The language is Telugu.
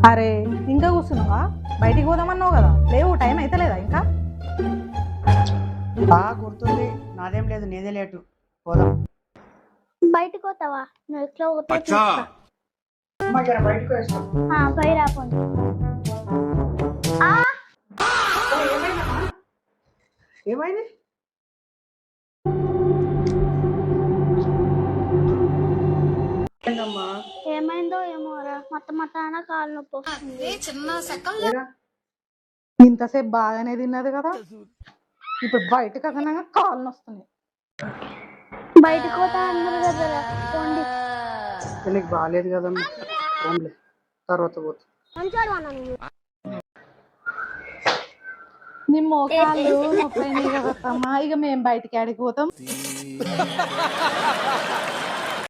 అరే ఇంకా కూర్చున్నావా? బయటికి పోదామన్నావు కదా, లేవు టైం అయితే లేదా ఇంకా? గుర్తుంది, నాదేం లేదు, నీదే లేటు. పోదాం. బయటకు పోతావా? నువ్వు ఎట్లా పోతావు అచ్చా. చూస్తా. అమ్మా, జర బయటకు వేస్తాం. పై రాపోండి. ఏమైంది? ఏమైందో ఏమోరా, మొత్తం కాలు నొప్పి వస్తుంది. ఏరా? ఇంతసేపు బాగానే తిన్నది కదా, ఇప్పుడు బయటకు అదనంగా కాళ్ళు వస్తున్నాయి. బయటకు పోతా అన్నారు కదా, పోండి. నీకు బాగాలేదు కదమ్మా, పోన్లే, తర్వాత పోతా. నీ మోకాళ్ళు నొప్పి కదా అత్తమ్మా, ఇక మేము బయటికి ఆడికి పోతాం.